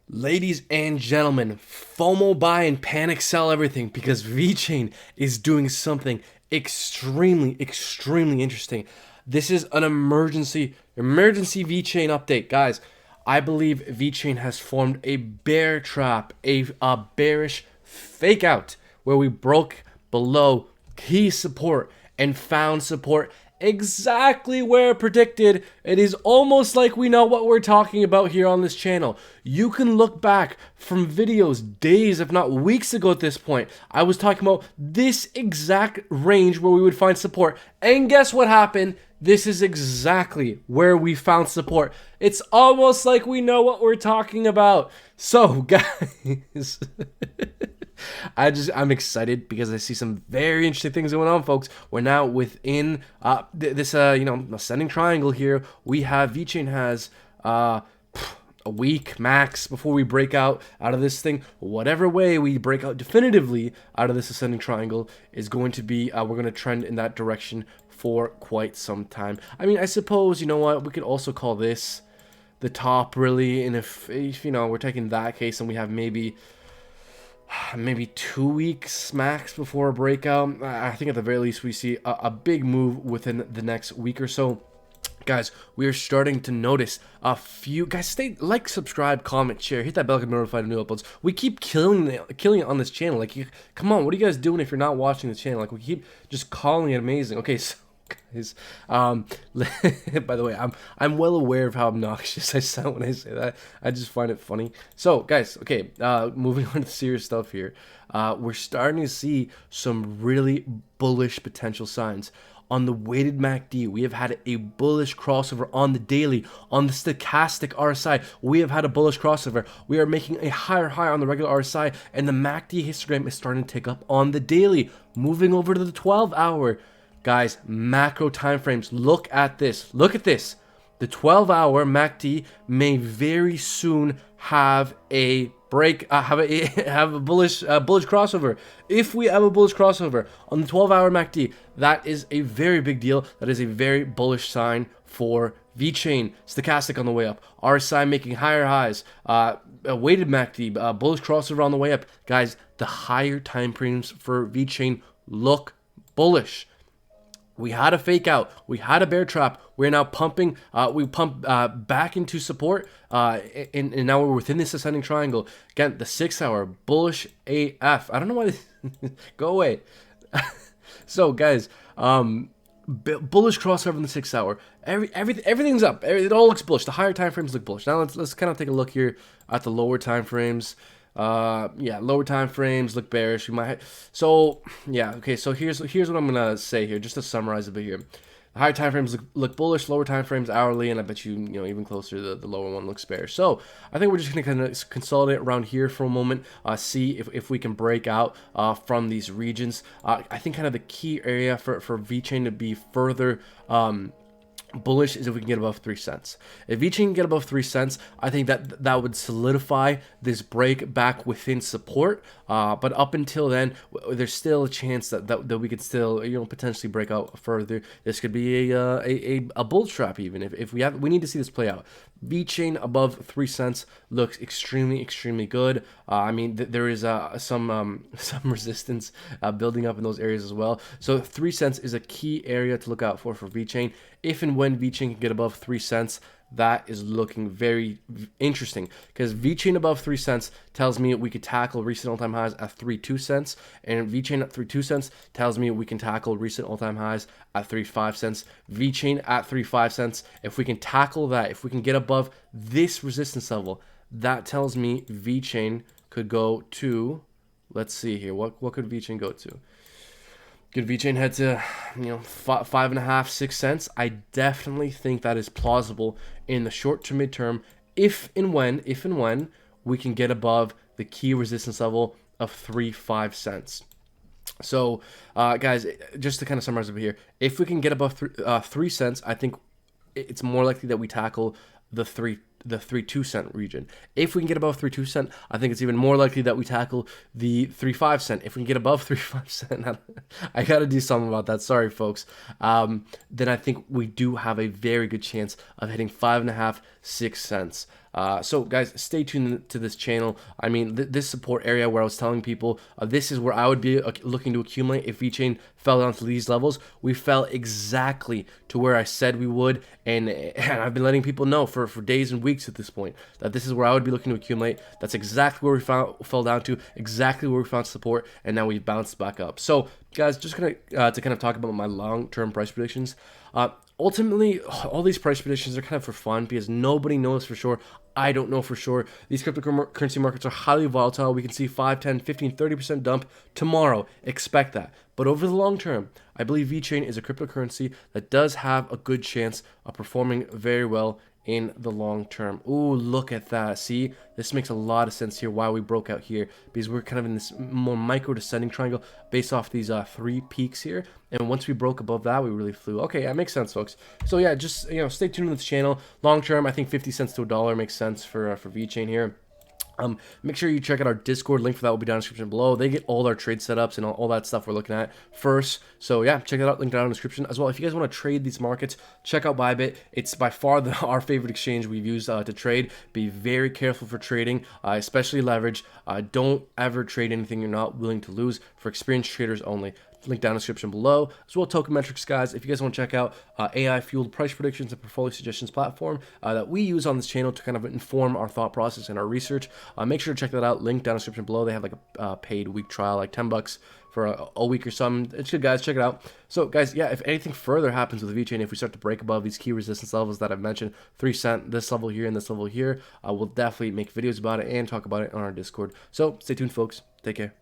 Ladies and gentlemen, FOMO buy and panic sell everything because VeChain is doing something extremely interesting. This is an emergency VeChain update, guys. I believe VeChain has formed a bear trap, a bearish fake out where we broke below key support and found support exactly where predicted. It is almost like we know what we're talking about here on this channel. You can look back from videos days, if not weeks ago at this point. I was talking about this exact range where we would find support. And guess what happened? This is exactly where we found support. It's almost like we know what we're talking about. So, guys, I'm excited because I see some very interesting things going on, folks. We're now within this ascending triangle here. We have VeChain has a week max before we break out of this thing. Whatever way we break out definitively out of this ascending triangle is going to be, we're going to trend in that direction for quite some time. I mean, I suppose, you know what, we could also call this the top, really. And if you know, we're taking that case and we have maybe 2 weeks max before a breakout, I think at the very least we see a big move within the next week or so. Guys, we are starting to notice a few guys. Stay, like, subscribe, comment, share, hit that bell to get notified of new uploads. We keep killing it on this channel. Like, come on, what are you guys doing if you're not watching the channel? Like, we keep just calling it amazing. Okay, so guys, by the way, I'm well aware of how obnoxious I sound when I say that. I just find it funny. So, guys, okay, moving on to serious stuff here. We're starting to see some really bullish potential signs. On the weighted MACD, we have had a bullish crossover. On the daily, on the stochastic RSI, we have had a bullish crossover. We are making a higher high on the regular RSI, and the MACD histogram is starting to tick up on the daily. Moving over to the 12-hour. Guys, macro timeframes, look at this. Look at this. The 12-hour MACD may very soon have a break, have a bullish crossover. If we have a bullish crossover on the 12-hour MACD, that is a very big deal. That is a very bullish sign for VeChain. Stochastic on the way up, RSI making higher highs, a weighted MACD, bullish crossover on the way up. Guys, the higher time frames for VeChain look bullish. We had a fake out. We had a bear trap. We're now pumping. We pump back into support, and now we're within this ascending triangle. Again, the 6-hour bullish AF. I don't know why. Go away. So, guys, bullish crossover in the 6-hour. Everything's up. It all looks bullish. The higher time frames look bullish. Now let's kind of take a look here at the lower time frames. Yeah, lower time frames look bearish. We might, so yeah, okay, so here's what I'm gonna say here, just to summarize a bit here. The higher time frames look bullish, lower time frames hourly, and I bet you know, even closer, the lower one looks bearish. So I think we're just gonna kind of consolidate around here for a moment, see if we can break out from these regions. I think kind of the key area for VeChain to be further bullish is if we can get above 3 cents. If VeChain can get above 3 cents, I think that would solidify this break back within support. But up until then, there's still a chance that we could still, you know, potentially break out further. This could be a bull trap even. If we need to see this play out. VeChain above 3 cents looks extremely good. I mean, there is some resistance building up in those areas as well. So 3 cents is a key area to look out for VeChain. If and when VeChain can get above 3 cents, that is looking very interesting, because VeChain above 3 cents tells me we could tackle recent all-time highs at 3.2 cents, and VeChain at 3.2 cents tells me we can tackle recent all-time highs at 3.5 cents. VeChain at 3.5 cents, if we can tackle that, if we can get above this resistance level, that tells me VeChain could go to, let's see here, what could VeChain go to? Could VeChain head to, you know, 5.5, 6 cents? I definitely think that is plausible in the short to midterm, if and when we can get above the key resistance level of 3.5 cents. So, guys, just to kind of summarize over here, if we can get above 3 cents, I think it's more likely that we tackle the 3.2 cent region. If we can get above 3.2 cent, I think it's even more likely that we tackle the 3.5 cent. If we can get above 3.5 cent, I got to do something about that. Sorry, folks. Then I think we do have a very good chance of hitting 5.5, 6 cents. So guys, stay tuned to this channel. I mean, this support area where I was telling people this is where I would be looking to accumulate if VeChain fell down to these levels. We fell exactly to where I said we would, and I've been letting people know for days and weeks at this point that this is where I would be looking to accumulate. That's exactly where we fell down to, exactly where we found support, and now we've bounced back up. So guys, just gonna to kind of talk about my long-term price predictions. Ultimately, all these price predictions are kind of for fun because nobody knows for sure. I don't know for sure. These cryptocurrency markets are highly volatile. We can see 5, 10, 15, 30% dump tomorrow. Expect that. But over the long term, I believe VeChain is a cryptocurrency that does have a good chance of performing very well in the long term. Ooh, look at that. See, this makes a lot of sense here why we broke out here, because we're kind of in this more micro descending triangle based off these 3 peaks here, and once we broke above that, we really flew. Okay, that makes sense, folks. So yeah, just stay tuned to this channel. Long term, I think 50 cents to $1 makes sense for VeChain here. Make sure you check out our Discord. Link for that will be down in the description below. They get all our trade setups and all that stuff we're looking at first. So yeah, check that out. Link down in the description as well. If you guys want to trade these markets, check out bybit. It's by far our favorite exchange we've used to trade. Be very careful for trading, especially leverage. Don't ever trade anything you're not willing to lose. For experienced traders only. Link down in the description below, as well token metrics, guys. If you guys want to check out AI fueled price predictions and portfolio suggestions platform that we use on this channel to kind of inform our thought process and our research, make sure to check that out. Link down in the description below. They have like a paid week trial, like $10 for a week or something. It's good, guys. Check it out. So guys, yeah, if anything further happens with VeChain, if we start to break above these key resistance levels that I've mentioned, 3 cent, this level here and this level here, we'll definitely make videos about it and talk about it on our Discord. So stay tuned, folks. Take care.